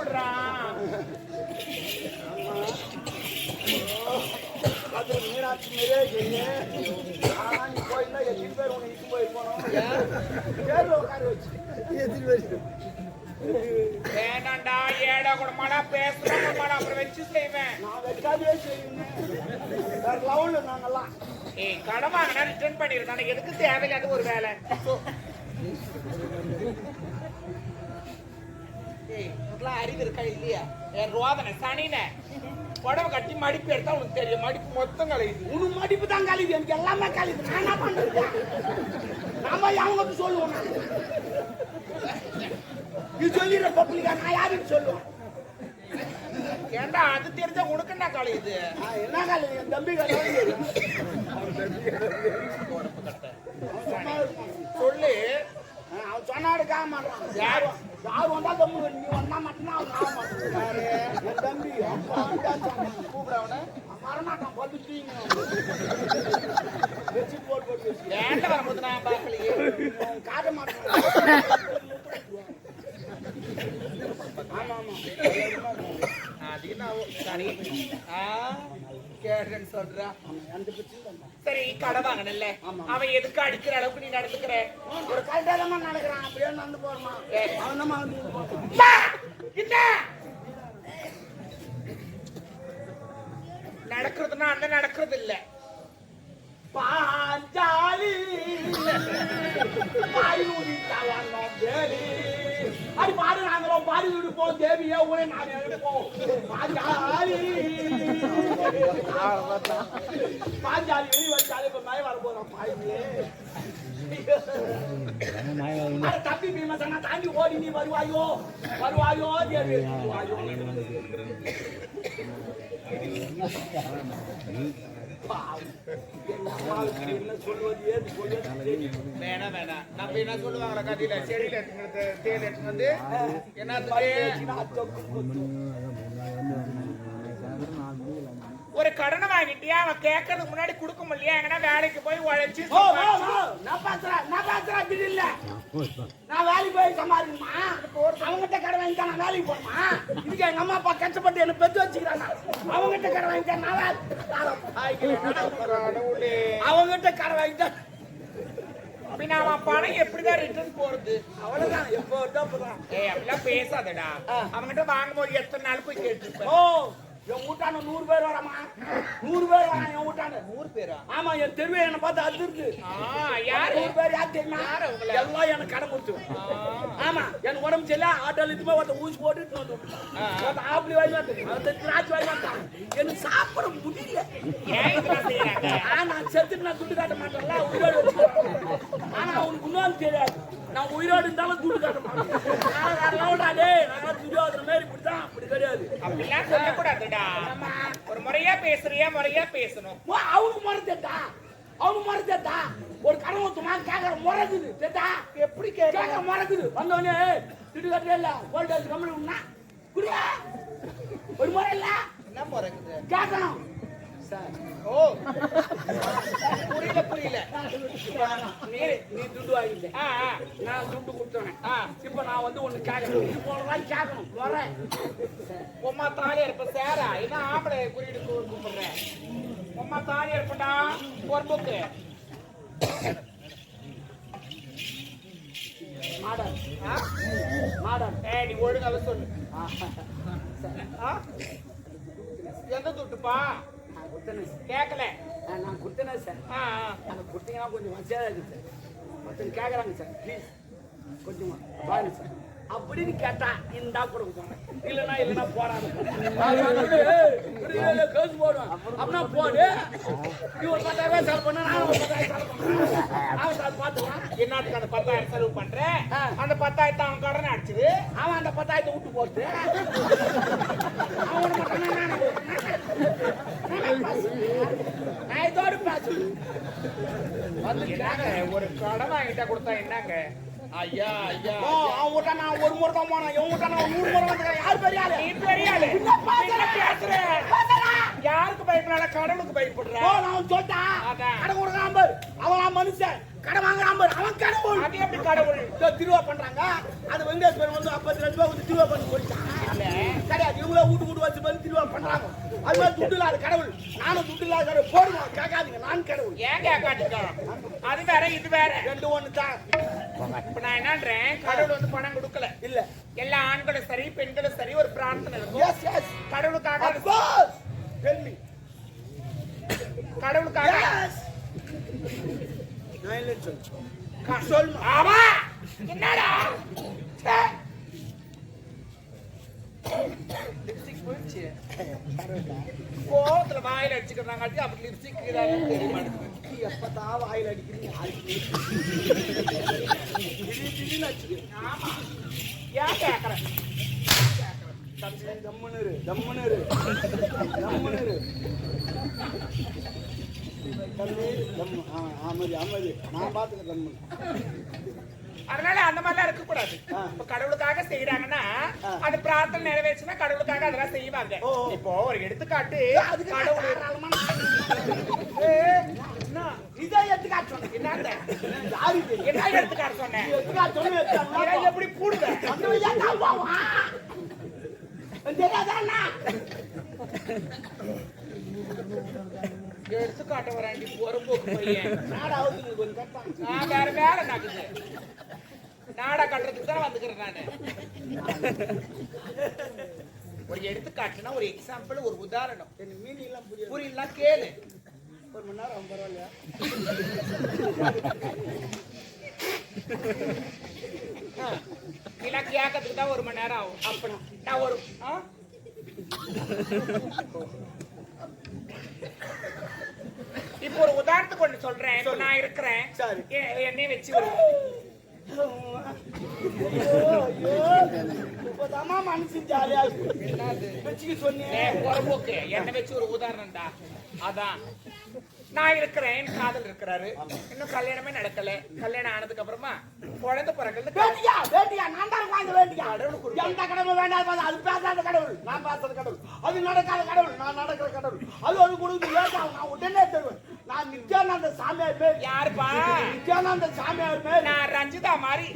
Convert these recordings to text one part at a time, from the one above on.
சொல்றான். அது மீனாட்சி மேலே நீ போயிருந்தா எத்தனை பேர் உன்னை இட்டு போயிருப்போம் பேர்ல உட்கார வச்சு எத்தனை பேர் வேண்டாண்டா ஏடா கூட மாடா பேசுறோம் மாடா அப்புறம் வச்சு செய்வேன். நான் வைக்காதே செய்வேன். வேற லெவல்ல நாங்கெல்லாம் கடன் வாங்கினா ரிட்டர்ன் பண்ணிருக்காங்க. எதுக்கு தேவையில்லாத ஒரு வேலை. அறிவு இருக்கா இல்லையா? என் ரோதனை சனின உடம்பு கட்டி மடிப்பு எடுத்தா உனக்கு தெரியும். மடிப்பு மொத்தம் கழியுது. உனக்கு மடிப்பு தான் கழிவு, எனக்கு எல்லாமே கழிவு. நான் என்ன பண்றது? நாம அவங்க சொல்லுவோம். நீ சொல்லிடுற பப்ளிக்கா நான் யாருக்கு சொல்லுவேன்? ஏண்டா அது தெரிஞ்சா உனக்கு என்ன கழியுது? என்ன கழிவு? என் தம்பி கழிவு சொல்லு. அவன் சொன்னாடுக்காக மாட்டான். யார் வந்தா தம்பி நீ வந்தா மட்டும்தான் அவன் ஆக மாட்டான். என் தம்பி கூப்பிட அவனை வரமாட்டான். படுத்துட்டீங்க வச்சு போட்டு ஏண்ட வரும்போது நான் பார்க்கலையே. காட்ட மாட்டேன். ஆமா ஆமா சரி கடை வாங்கல அவன் எதுக்கு அடிக்கிற அளவுக்கு நீ நடந்துக்கிற? ஒரு கல்டாதமா நடக்கிறான். அப்படியே நடந்து போறமா அவன் நடக்கிறதுனா அந்த நடக்கிறது இல்ல. பாஞ்சாலி அது பாரு நாங்களும் பாரி விடுப்போம். தேவியே ஊரே நாங்க எடுப்போம். பாஞ்சாலி பாஞ்சாலி வெளி வச்சாலே இப்ப மழை வர போறோம். தம்பி பீமசனா தாண்டி ஓடி நீ வருவாயோ வருவாயோ தேவி வருவாயோ. வேணாம் வேணாம். நம்ம என்ன சொல்லுவாங்களா கதையில செடியில எடுத்துக்கிறது தேல் எடுத்து வந்து என்ன ஒரு கடனை வாங்கிட்டியா அவன் கேட்கறதுக்கு முன்னாடி கொடுக்க முடியலையா? எங்கன்னா வேலைக்கு போய் உழைச்சு நான் வேலைக்கு போய் சம்பாதிக்கணுமா? அவங்ககிட்ட கடை வாங்கிட்டா நான் வேலைக்கு போகணுமா? இதுக்கு எங்க அம்மா அப்பா கஷ்டப்பட்டு என்ன பெற்று வச்சுக்கிறாங்க. அவங்ககிட்ட கடை வாங்கிட்டா நான் அவங்ககிட்ட கடை வாங்கிட்டா அப்படின்னா அவன் பணம் எப்படிதான் ரிட்டர்ன் போறது? அவ்வளவுதான். எப்போ அப்படிலாம் பேசாதடா. அவங்ககிட்ட வாங்கும்போது எத்தனை நாள் போய் கேட்டு ஓ என் வீட்டான 100 பேர் வரமா? 100 பேர் வரான் என் வீட்டான. 100 பேரா? ஆமா. என் தெருவே என்ன பார்த்து அதிர்ந்து. யார் 100 பேர் யார் தெரியுமா? எல்லாம் எனக்கு கடை கொடுத்து. ஆமா. எனக்கு உடம்பு சரியில்லை. ஆட்டோல இதுமே ஒருத்த ஊசி போட்டு வந்து ஆப்பிளி வாங்கி திராட்சை வாங்கி வந்தான். எனக்கு சாப்பிட முடியல. நான் செத்துட்டு நான் துண்டு காட்ட மாட்டேன்ல. உயிரோடு வச்சுக்கிறேன். ஆனா அவனுக்கு இன்னொன்று தெரியாது. நான் உயிரோடு இருந்தாலும் துண்டு காட்ட மாட்டேன். நான் துரியோதன மாதிரி இப்படிதான். அப்படி கிடையாது. அப்படிலாம் சொல்லக்கூடாதுடா. ஒரு முறையா பேசுறியா? முறையா பேசணும். அவனுக்கு மறந்துட்டா. அவனுக்கு மறந்துட்டா. ஒரு கடை ஊத்துமா கேட்கற முறைக்குது. எப்படி கேட்கற முறைக்குது. வந்தவனே திட்டு கட்டே இல்ல. வோல்டேஜ் கம்மி உண்ணா குடியா ஒரு முறை இல்ல. என்ன முறைக்குது? கேட்கணும். ஓ புரியல புரியல. நீ துண்டு வாங்கிட்ட. நான் துண்டு கொடுத்தேன். இப்ப நான் வந்து ஒண்ணு கேட்கணும். இது போலதான் கேட்கணும். வரேன் உமா தாலியா இருப்ப சேரா என்ன ஆம்பளை குறியீடு கூப்பிடுறேன். உமா தாலியா இருப்படா ஒரு புக்கு மாடல் மாடல். நீ ஒழுங்காக சொல்லு. எந்த துட்டுப்பா? கேட்கல. நான் கொடுத்தேன் சார். அந்த கொடுத்தீங்கன்னா கொஞ்சம் வசதியாக இருக்கு சார். ஒருத்தங்க கேட்குறாங்க சார் ப்ளீஸ் கொஞ்சமா பாருங்க சார் அப்படின்னு கேட்டா இந்தா கொடுக்க போனேன். இல்லைன்னா போறாங்க கேஸ் போடுவேன். அப்படின்னா போடு. நீ ஒரு 10,000 செலவு பண்ண நான் ஒரு 10,000 செலவு பண்ணுறேன். பார்த்துக்கலாம். என்னத்துக்கு அந்த 10,000 செலவு பண்றேன்? அந்த 10,000 அவன் கடனை அடிச்சுது. அவன் அந்த 10,000 விட்டு போட்டு அவன் நான் இதோடு பேசு வந்து ஒரு கடன் வாங்கிட்டா கொடுத்தா என்னங்க? ஐயா ஐயா அவன் விட்டா நான் ஒரு முறை தான் போனேன். இவன் விட்டா நான் 100 முறை வந்துக்கிறேன். யார் பெரிய ஆளு? நீ பெரிய ஆளு. யாருக்கு பயப்படாத? கடவுளுக்கு பயப்படுற. நான் சொல்லிட்டேன். கடை கொடுக்குறான் பாரு. அவன் மனுஷன். கடை வாங்குறான் பாரு. அவன் கடவுள். அது எப்படி கடவுள்? திருவா பண்றாங்க. அது வெங்கடேஸ்வரன் வந்து 52 ரூபாய் திருவா பண்ணி போயிட்டான். அது மாதிரி துட்டு இல்லாத கடவுள். நானும் துட்டு இல்லாத கடவுள். போடுமா கேட்காதீங்க, நான் கடவுள். ஏன் கேட்காதீங்க? அது வேற இது வேற, ரெண்டு ஒண்ணு தான். இப்ப நான் என்னன்றேன், கடவுள் வந்து பணம் கொடுக்கல இல்ல, எல்லா ஆண்களும் சரி பெண்களும் சரி ஒரு பிரார்த்தனை இருக்கும். எஸ் எஸ் கடவுளுக்காக டெல் மீ. கடவுளுக்காக எஸ் நான் இல்ல சொல். ஆமா என்னடா லிப்ஸ்டிக் போயிடுச்சு கோத்துல வாயில அடிச்சுக்கிறாங்க. அப்படி லிப்ஸ்டிக் தெரிய மாட்டேங்குது. எப்பதான் வாயில் அடிக்கிறீங்க? ஆமா ஏன் கேக்குறேன்? தம்முனரு தம்முனரு தம்முனரு ஆமதி ஆமதி நான் பாத்துக்க தம்மு. அதனால அந்த மாதிரிலாம் இருக்க கூடாது. இப்ப கடவுளுக்காக செய்யறாங்கன்னா அது பிரார்த்தனை நிறைவேற்றுனா கடவுளுக்காக அதெல்லாம் செய்வாங்க. இப்போ ஒரு எடுத்துக்காட்டு, கடவுள் இதை எடுத்துக்காட்டு சொன்னேன். என்ன எடுத்துக்காட்டு சொன்னேன்? எப்படி கூடுங்க எடுத்துக்காட்ட வராண்டி பொறுப்போக்கு பையன். நான் வேற வேலை நடக்குது, நாடா கட்டுறதுக்கு தான் வந்துக்கிறேன் நானு. ஒரு எடுத்துக்காட்டுனா ஒரு எக்ஸாம்பிள், ஒரு உதாரணம். மீன் எல்லாம் புரியலாம் கேளு. ஒரு மணி நேரம் பரவாயில்லையா? இதெல்லாம் கேட்கறதுக்கு தான் ஒரு மணி நேரம் ஆகும். அப்ப நான் ஒரு இப்போ ஒரு உதாரணத்துக்கு ஒண்ணு சொல்றேன். இப்ப நான் இருக்கிறேன், என்னைய வச்சு மனசு ஜாலியா சொன்னேன். பொறுப்போக்கு என்னை வச்சு ஒரு உதாரணம் தான். அதான் நான் இருக்கிறேன், காதல் இருக்கிறாரு, இன்னும் கல்யாணமே நடக்கல. கல்யாணம் ஆனதுக்கு அப்புறமா குழந்தை பிறகு வேண்டியா வேண்டியா நான் தான் வாங்க வேண்டியா. எந்த கடவுள் வேண்டாம், அது பேசாத கடவுள், நான் பேசாத கடவுள். அது நடக்காத கடவுள், நான் நடக்கிற கடவுள். அது ஒரு கொடுத்து வேண்டாம், நான் உடனே தருவேன். நான் நித்யானந்த சாமியார் பேர். யாருப்பா? நித்யானந்த சாமியார் பேர். நான் ரஞ்சிதா மாதிரி.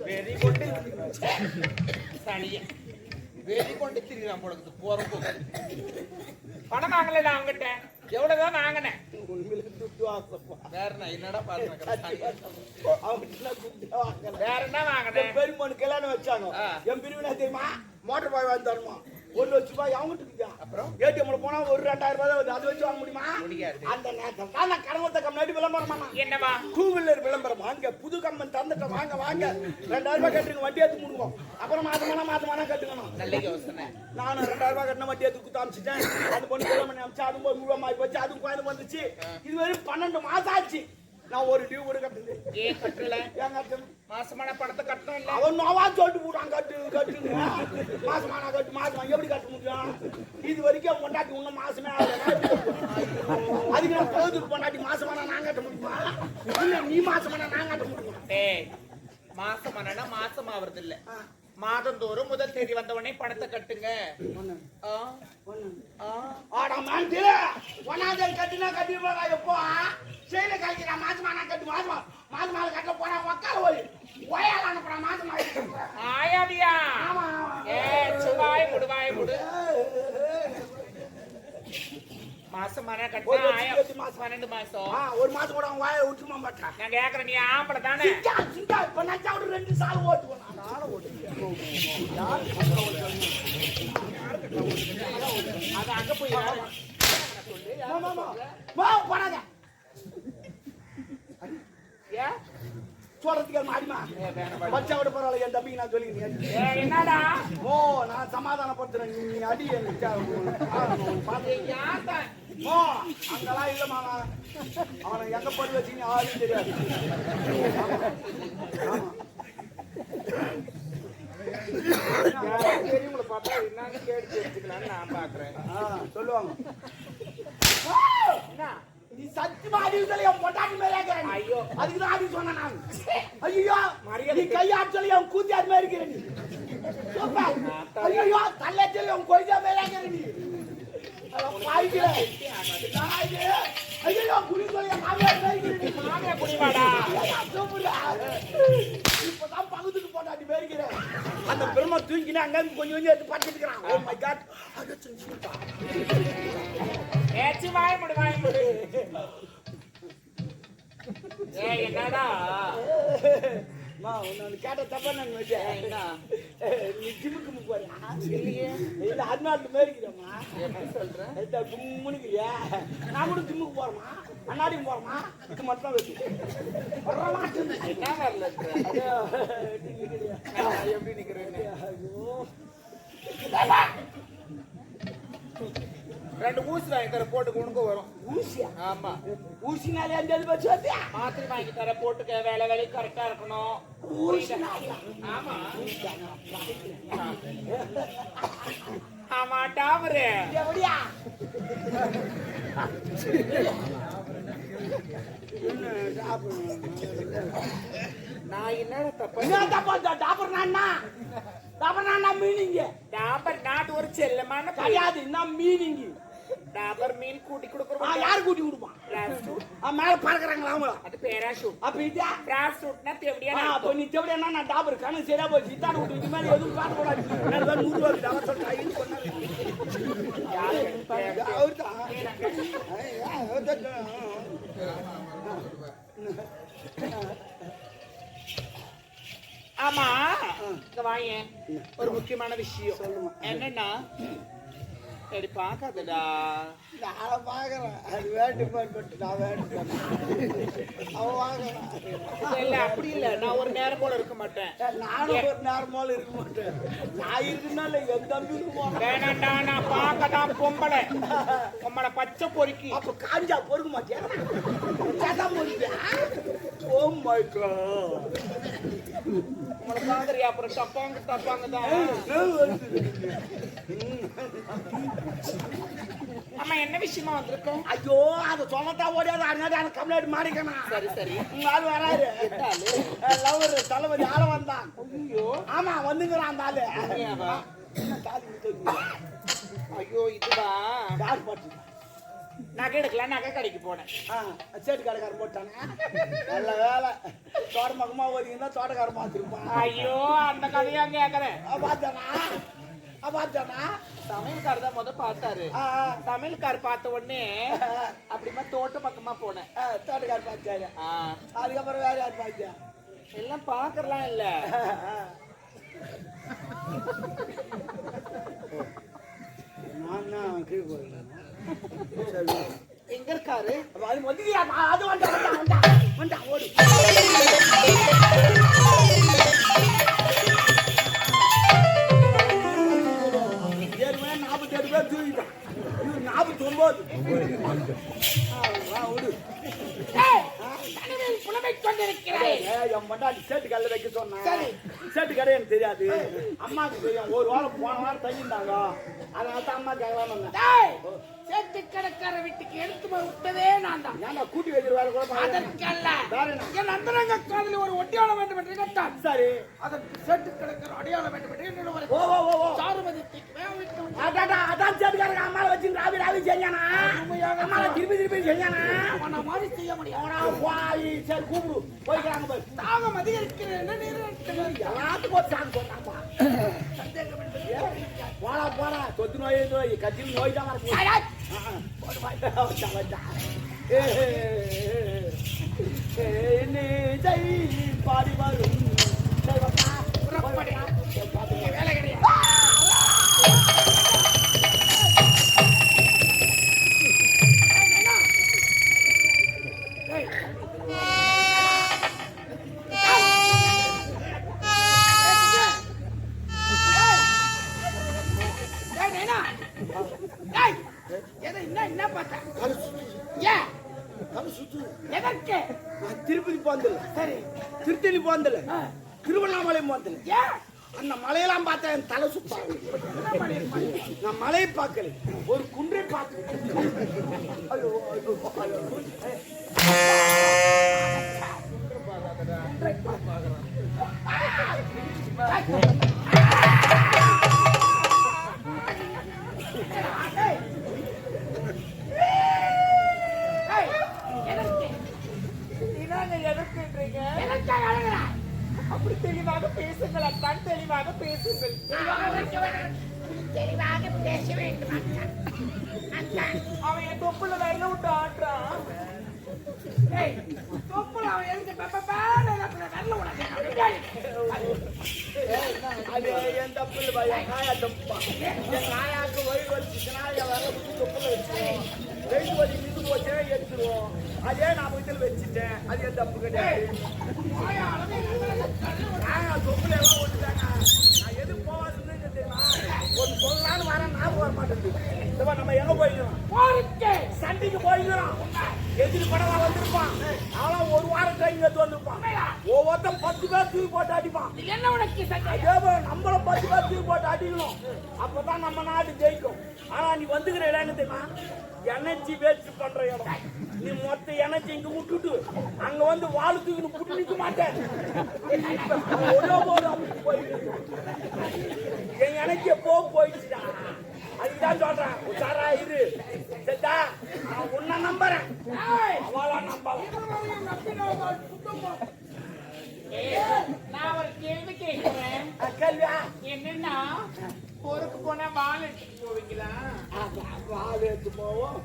வெறி கொண்டு சனிய வெறி கொண்டு திரிகிறான் பொழுது போறப்போ. பணம் வாங்கல நான் அவங்ககிட்ட, எவ்வளவுதான் வாங்கினேன். வேற என்னடா பாருங்க, வேற என்ன வாங்கினேன்? பெருமனு கல்யாணம் வச்சாங்க. என் பிரிவினா தெரியுமா? மோட்டர் பாய் வாங்கி தரணுமா? 1 லட்சம் ரூபாய் அவங்ககிட்ட இருக்குதா? அப்புறம் ஏடிஎம்ல போனா ஒரு 2000 ரூபாய் வருது, அது வச்சு வாங்க முடியுமா? முடியாது. அந்த நேரத்துல தான் நான் கடவுளத்துக்கு முன்னாடி விளம்பரமா. என்னவா? டூ வீலர் விளம்பரம். வாங்க, புது கம்பெனி தந்துட்ட, வாங்க வாங்க, 2000 ரூபாய் கட்டுங்க, வட்டி எடுத்து முடிவோம். அப்புறம் மாதமானா கட்டுக்கணும். நல்ல யோசனை. நானும் 2000 ரூபாய் கட்டின வட்டி எடுத்து குத்து அமிச்சிட்டேன். அது பொண்ணு கிளம்பி அமிச்சு, அதுவும் போய் முழுவமாயி போச்சு, அதுவும் கோயில் வந்துச்சு. இது வரையும் 12 மாசம் ஆச்சு. நான் ஒரு டியூ கூட கட்டுது. ஏன் கட்டல? ஏன் கட்டணும்? மாசமான பணத்தை கட்டணும் இல்ல? அவன் நோவா சொல்லிட்டு போறான், கட்டுங்க. மாசமான கட்டு, மாசமா எப்படி கட்ட முடியும்? இது வரைக்கும் கொண்டாட்டி இன்னும் மாசமே ஆகல. அதுக்கு நான் போதுக்கு பொண்டாட்டி மாசமான நான் கட்ட முடியுமா? இல்ல நீ மாசமான நான் கட்ட முடியுமா? டேய், மாசமானா மாசம் ஆவறது இல்ல, மாதந்தோறும் முதல் தேதி வந்த உடனே பணத்தை கட்டுங்க. கட்டினா கட்டி எப்போ செயல கழிக்கிறா? மாசமான கட்டு, மாசமான கட்ட போனா உக்கால போய் ஒயால அனுப்புறா. மாசமா ஆயாடியா? சுவாய் முடுவாய் முடு. மாசமான கட்டு 12 மாசம். ஒரு மாசம் கூட அவன் வாயை விட்டுமா மாட்டான். நான் கேக்குறேன், நீ ஆம்பளை தானே? இப்ப நான் 2 சால் ஓட்டுவேன். அது அங்க போய் போனாங்க சொல்றதுக்கு மாடிமா பச்சை விட பரவாயில்ல. என் தம்பிக்கு நான் சொல்லிக்கிறேன். என்னடா? நான் சமாதானப்படுத்துறேன். நீ அடி அங்கெல்லாம் இல்லமா. அவனை எங்க போட்டு வச்சுன்னு யாரும் தெரியாது. பெரியவங்களை பார்த்தா என்னன்னு கேட்டு வச்சுக்கலான்னு நான் பாக்குறேன். சொல்லுவாங்க, நீ சத்தியமா அடிவுல என் பொட்டாட்டி மேலே இருக்கிறேன். ஐயோ, அதுக்குதான் அடி சொன்னேன் நான். ஐயோ, நீ கையாற்றல என் கூத்தியார் மேலே இருக்கிறேன். ஐயோ, தள்ளச்சல் என் கொய்தா மேலே இருக்கிறேன். நீ ஐயோ, குடி சொல்ல மாமியார் மேலே இருக்கிறேன். வாடா. இப்பதான் பகுதிக்கு போட்டாட்டி பேருக்கிறேன் அந்த பெருமா தூங்கினா அங்க கொஞ்சம் கொஞ்சம் எடுத்து பார்த்துட்டு இருக்கிறான். ஓ மை காட் ஏச்சி வாய முடு. ஏய் என்னடா உன்னை கேட்ட தப்பா நான் வச்சேன். என்ன நீ ஜிம்முக்கு போறியா? இல்லையே. இல்ல அண்ணாட்டு மேரிக்கிறேம்மா. எப்படி சொல்ற? கும்முனுக்கிறியா? நான் கூட ஜிம்முக்கு போறேமா, அண்ணாடியும் போறேமா. இது மட்டும் தான் வச்சு என்ன வரல எப்படி நிக்கிறேன்னு ரெண்டு ஊசி வாங்கி தர போட்டு உனக்கு வரும். ஊசியா? ஆமா. ஊசினாலே அந்த இது வச்சு வந்தியா? மாத்திரை வாங்கி தர போட்டுக்க வேலை கரெக்டா இருக்கணும். ஊசினாலே? ஆமா ஆமா டாமரு எப்படியா? நான் என்னடா தப்பா என்ன தப்பா? டாபர் நான்னா மீனிங்க டாபர் நாட்டு ஒரு செல்லமான கிடையாது. என்ன மீனிங்க? டாபர் மீன் கூட்டி கொடுக்குறோம். யாரு கூட்டி கொடுப்பான்? மேல பறக்குறாங்களா அவங்கள? அது பேராஷூட். அப்ப இதா பேராஷூட்னா தேவடியா? அப்ப நீ தேவடியா? நான் டாபர் கண்ணு சரியா போச்சு. இத்தான விட்டு இது மேல எதுவும் காட்ட கூடாது. நான் 100 ரூபாய் டாபர் சொல்றேன். இது பண்ணாத. அவர்தான் ஆமா இங்க வாங்க. ஒரு முக்கியமான விஷயம் என்னன்னா சரி பாக்காதடா. நான் பாக்குறேன். அது வேட்டு போட்டு நான் வேட்டு அவன் வாங்குறான். இல்ல அப்படி இல்ல. நான் ஒரு நேரம் போல இருக்க மாட்டேன். நானும் ஒரு நேரம் போல இருக்க மாட்டேன். நான் இருக்குனால என் தம்பி இருக்குமா? வேணாண்டா. நான் பார்க்கதான் பொம்பளை பச்சை பொறுக்கி. அப்ப காஞ்சா பொறுக்க மாட்டியா? பொறுக்கியா? Oh my god. உங்களை பாக்குறியா? அப்புறம் தப்பாங்க தான். ஆமா என்ன விஷயமா வந்திருக்கோம்? ஐயோ அதை சொல்லத்தான் ஓடியாது. அதனால கம்ப்ளைண்ட் மாறிக்கணும். சரி உங்க ஆள் வராரு. லவர் தளபதி ஆள வந்தான். ஐயோ ஆமா வந்துங்கிறான் அந்த ஆளு. ஐயோ இதுவா யார் பாட்டு? நகை எடுக்கலாம். நகை கடைக்கு போனேன். சேட்டு கடைக்காரன் போட்டானே. நல்ல வேலை. தோட்டமக்கமா ஓதிங்கன்னா தோட்டக்காரன் பார்த்துருப்பான். ஐயோ அந்த கதையா கேக்குறேன். பார்த்தானா சமையல்கார் தான் பார்த்தாரு. சமையல்கார் பார்த்த உடனே அப்படிமா தோட்ட பக்கமா போனேன். தோட்டக்காரர் பார்த்தாரு. அதுக்கப்புறம் வேற யார் பார்த்தா? எல்லாம் பாக்குறலாம் இல்ல. நான் கீழே போறேன். எங்க இருக்காரு? அது வந்து அது வந்தா ஓடு. ஏற்கனவே 47 பேர் தூக்கிட்டான். 49 புலமை கொண்டிருக்கிறேன். என் மண்டாடி சேட்டு கடையில் வைக்க சொன்னேன். சேட்டு கடை எனக்கு தெரியாது. அம்மாவுக்கு தெரியும். ஒரு வாரம் போன வாரம் தங்கிட்டாங்க. அதனால தான் அம்மா கேட்கலாம். சேட்டு கடைக்கார வீட்டுக்கு எடுத்து விட்டதே நான் தான். ஏன்னா கூட்டி வைக்கிற வேலை கூட அதற்கல்ல என் அந்தரங்க காதலில் ஒரு ஒட்டியாளம் வேண்டும் என்று நினைத்தான். சரி அதற்கு சேட்டு கடைக்கார அடையாளம் வேண்டும் என்று என்னோட சாருமதி அதான் சேட்டுக்காரங்க அம்மாவை வச்சு ராவி செஞ்சானா? அம்மாவை திருப்பி செஞ்சானா? அவனை மாதிரி செய்ய முடியும். சரி கூப்பிடு போய்க்கிறாங்க போய். தாகம் அதிகரிக்கிறேன் எல்லாத்துக்கும் ஒரு சாக்கு போட்டாப்பா. போடா தொத்து நோய் கட்சி நோய் தான் வர பாடி வரும் வேலை கிடையாது. என்ன பார்த்தா திருப்பதி போந்தல, சரி திருத்தணி போந்தல, திருவண்ணாமலை போந்தல. அந்த மலையெல்லாம் பார்த்தா என் தலை சுத்தாங்க. நான் மலையை பார்க்கல, ஒரு குன்றை பார்க்க. அழுக்கின்றீங்க? எனக்காக அழுகிறாய்? அப்படி தெளிவாக பேசுங்கள் அத்தான், தெளிவாக பேசுங்கள். தெளிவாக பேச வேண்டும் அத்தான். அத்தான், அவன் என் தொப்புல வரல விட்டு ஆடுறான். ஏய், தொப்புல அவன் எதுக்கு பெப்பேன்னு வரல உனக்கு? அது என் தப்பு இல்லை பாய், என் காயா தப்புப்பா. என் காயாக்கு வயிறு வலிச்சுச்சுன்னா என் வர விட்டு தொப்புல வச்சுருவோம். வெயிட் வலி நின்று போச்சுன்னா எடுத்துருவோம். அதே நான் வீட்டில் வச்சுட்டேன், அது என் தப்பு கிடையாது. காயா தொப்புல எல்லாம் ஒட்டுட்டாங்க. நான் எது போவாதுன்னு தெரியுமா? ஒன்று சொல்லலான்னு வரேன், நான் போக மாட்டேன். நம்ம எங்க போய்க்கிறோம்? போருக்கு சண்டைக்கு போய்க்கிறோம். எதிரி படம் வந்திருப்பான், அவன் ஒரு வாரம் கைங்க வந்திருப்பான். ஒவ்வொருத்தன் 10 பேர் தூக்கி போட்டு அடிப்பான். என்ன உனக்கு சண்டை? அதே போல நம்மளும் 10 பேர் தூக்கி போட்டு அடிக்கணும், அப்பதான் நம்ம நாடு ஜெயிக்கும். ஆனா நீ வந்துக்கிற இடம் என்ன தெரியுமா? எனர்ஜி வேஸ்ட் பண்ற இடம். நீ மொத்த எனர்ஜி இங்க விட்டுட்டு அங்க வந்து வாழு தூக்கின்னு புட்டு நிக்க மாட்டேன். ஒரே போது அப்படி போயிட்டு என் எனர்ஜிய போயிடுச்சுடா. அதுக்குதான் சொல்றேன், உஷாரா இரு. சரிதா? நான் உன்னை நம்புறேன், அவளா நம்பலாம். நான் ஒரு கேள்வி கேட்கிறேன். கேள்வியா? என்னன்னா, போருக்கு போனா வாள் எடுத்துட்டு போவீங்களா? வாழை எடுத்து போவோம்,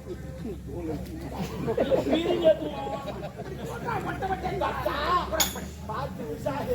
பிரிஞ்சு எடுத்து போவோம். பார்த்து உஷாரு.